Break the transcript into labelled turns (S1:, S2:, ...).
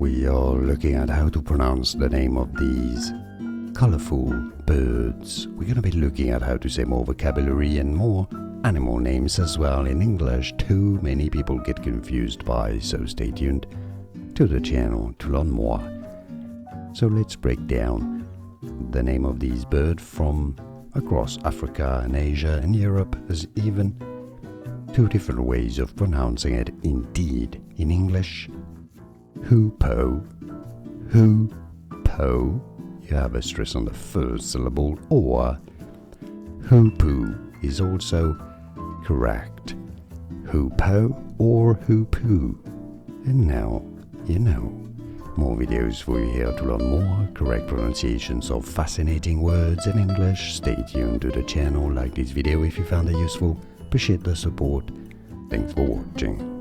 S1: we are looking at how to pronounce the name of these colorful birds. We're going to be looking at how to say more vocabulary and more animal names as well in English. Too many people get confused by, so stay tuned to the channel to learn more. So let's break down the name of these birds from across Africa and Asia and Europe. There's even two different ways of pronouncing it indeed. In English, hoopoe, hoopoe, you have a stress on the first syllable, or hoopoe is also correct. Hoopoe or hoopoo. And now you know. More videos for you here to learn more correct pronunciations of fascinating words in English. Stay tuned to the channel, like this video if you found it useful. Appreciate the support. Thanks for watching.